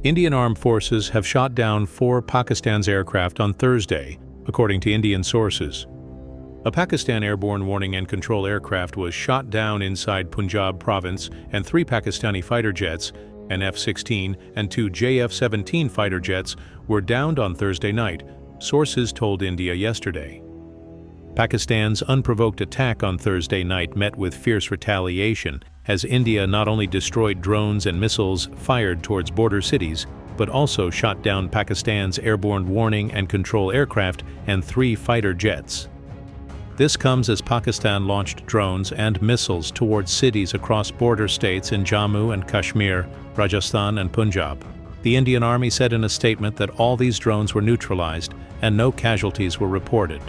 Indian armed forces have shot down 4 Pakistan's aircraft on Thursday, according to Indian sources. A Pakistan Airborne warning and control aircraft was shot down inside Punjab province, and 3 Pakistani fighter jets, an F-16 and 2 JF-17 fighter jets, were downed on Thursday night, sources told India yesterday. Pakistan's unprovoked attack on Thursday night met with fierce retaliation, as India not only destroyed drones and missiles fired towards border cities, but also shot down Pakistan's airborne warning and control aircraft and 3 fighter jets. This comes as Pakistan launched drones and missiles towards cities across border states in Jammu and Kashmir, Rajasthan and Punjab. The Indian Army said in a statement that all these drones were neutralised and no casualties were reported.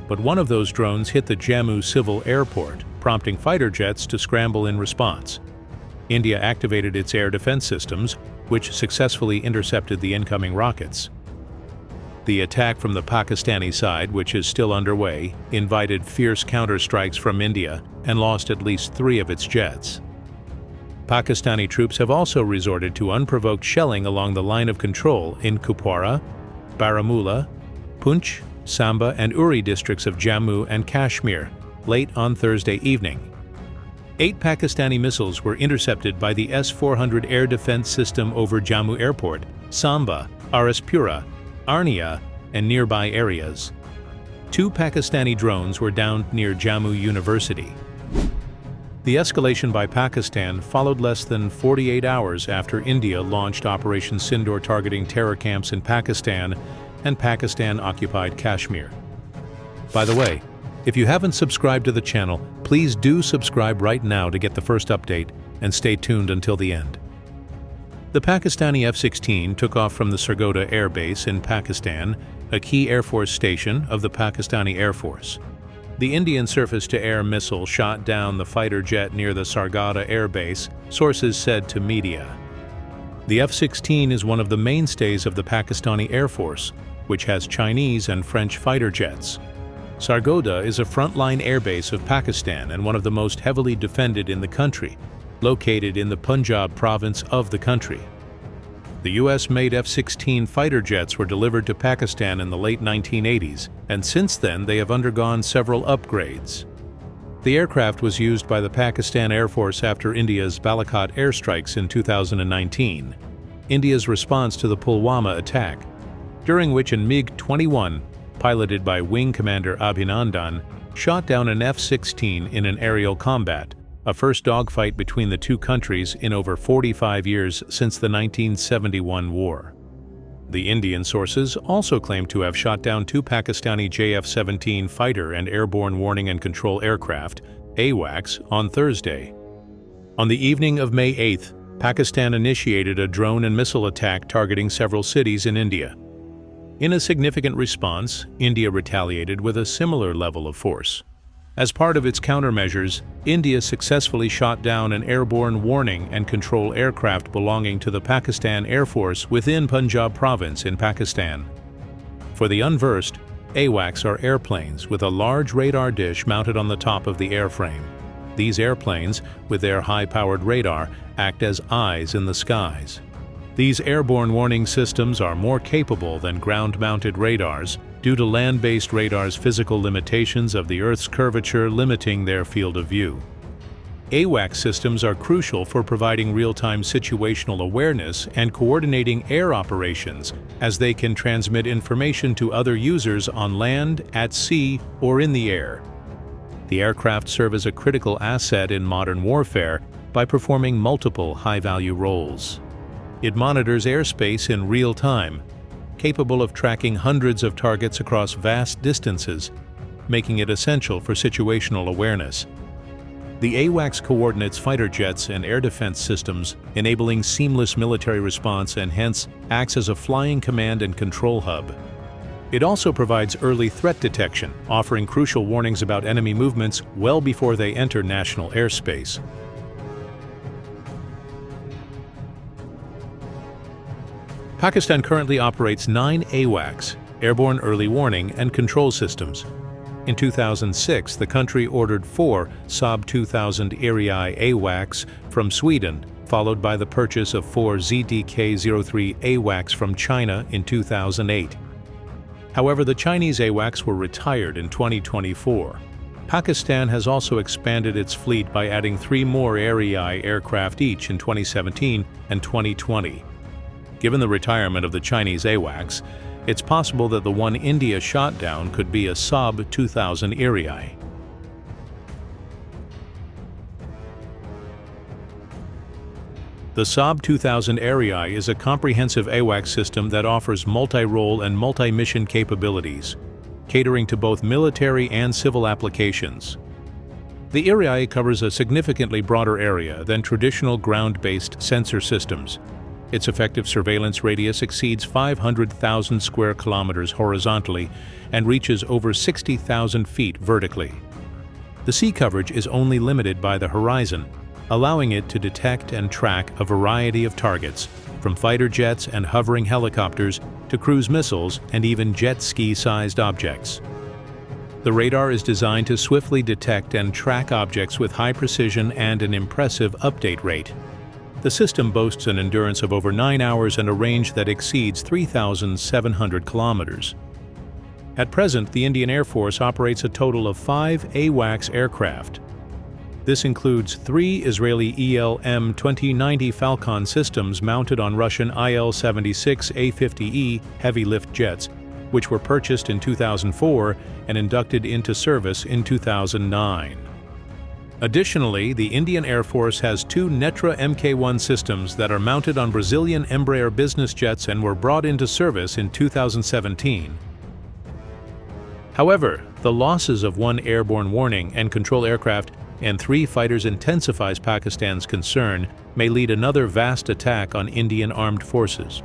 But one of those drones hit the Jammu civil airport, prompting fighter jets to scramble in response. India activated its air defense systems, which successfully intercepted the incoming rockets. The attack from the Pakistani side, which is still underway, invited fierce counterstrikes from India and lost at least 3 of its jets. Pakistani troops have also resorted to unprovoked shelling along the line of control in Kupwara, Baramulla, Poonch, Samba and Uri districts of Jammu and Kashmir late on Thursday evening. 8 Pakistani missiles were intercepted by the S-400 air defense system over Jammu Airport, Samba, Arispura, Arnia, and nearby areas. 2 Pakistani drones were downed near Jammu University. The escalation by Pakistan followed less than 48 hours after India launched Operation Sindoor targeting terror camps in Pakistan and Pakistan-occupied Kashmir. By the way, if you haven't subscribed to the channel, please do subscribe right now to get the first update and stay tuned until the end. The Pakistani F-16 took off from the Sargodha Air Base in Pakistan, a key Air Force station of the Pakistani Air Force. The Indian surface-to-air missile shot down the fighter jet near the Sargodha Air Base, sources said to media. The F-16 is one of the mainstays of the Pakistani Air Force, which has Chinese and French fighter jets. Sargodha is a frontline airbase of Pakistan and one of the most heavily defended in the country, located in the Punjab province of the country. The US-made F-16 fighter jets were delivered to Pakistan in the late 1980s, and since then they have undergone several upgrades. The aircraft was used by the Pakistan Air Force after India's Balakot airstrikes in 2019, India's response to the Pulwama attack, during which an MiG-21, piloted by Wing Commander Abhinandan, shot down an F-16 in an aerial combat, a first dogfight between the two countries in over 45 years since the 1971 war. The Indian sources also claim to have shot down 2 Pakistani JF-17 fighter and airborne warning and control aircraft, AWACS, on Thursday. On the evening of May 8th, Pakistan initiated a drone and missile attack targeting several cities in India. In a significant response, India retaliated with a similar level of force. As part of its countermeasures, India successfully shot down an airborne warning and control aircraft belonging to the Pakistan Air Force within Punjab province in Pakistan. For the unversed, AWACS are airplanes with a large radar dish mounted on the top of the airframe. These airplanes, with their high-powered radar, act as eyes in the skies. These airborne warning systems are more capable than ground-mounted radars due to land-based radars' physical limitations of the Earth's curvature limiting their field of view. AWACS systems are crucial for providing real-time situational awareness and coordinating air operations, as they can transmit information to other users on land, at sea, or in the air. The aircraft serve as a critical asset in modern warfare by performing multiple high-value roles. It monitors airspace in real time, capable of tracking hundreds of targets across vast distances, making it essential for situational awareness. The AWACS coordinates fighter jets and air defense systems, enabling seamless military response and hence acts as a flying command and control hub. It also provides early threat detection, offering crucial warnings about enemy movements well before they enter national airspace. Pakistan currently operates 9 AWACS, Airborne Early Warning and Control Systems. In 2006, the country ordered 4 Saab 2000 Erieye AWACS from Sweden, followed by the purchase of 4 ZDK-03 AWACS from China in 2008. However, the Chinese AWACS were retired in 2024. Pakistan has also expanded its fleet by adding 3 more Air-EI aircraft each in 2017 and 2020. Given the retirement of the Chinese AWACS, it's possible that the one India shot down could be a Saab 2000 Air-EI. The Saab 2000 Air-EI is a comprehensive AWACS system that offers multi-role and multi-mission capabilities, catering to both military and civil applications. The Air-EI covers a significantly broader area than traditional ground-based sensor systems. Its effective surveillance radius exceeds 500,000 square kilometers horizontally and reaches over 60,000 feet vertically. The sea coverage is only limited by the horizon, allowing it to detect and track a variety of targets, from fighter jets and hovering helicopters to cruise missiles and even jet ski-sized objects. The radar is designed to swiftly detect and track objects with high precision and an impressive update rate. The system boasts an endurance of over 9 hours and a range that exceeds 3,700 kilometers. At present, the Indian Air Force operates a total of 5 AWACS aircraft. This includes 3 Israeli EL-M-2090 Falcon systems mounted on Russian IL-76A-50E heavy-lift jets, which were purchased in 2004 and inducted into service in 2009. Additionally, the Indian Air Force has 2 Netra Mk1 systems that are mounted on Brazilian Embraer business jets and were brought into service in 2017. However, the losses of 1 airborne warning and control aircraft and 3 fighters intensifies Pakistan's concern may lead another vast attack on Indian armed forces.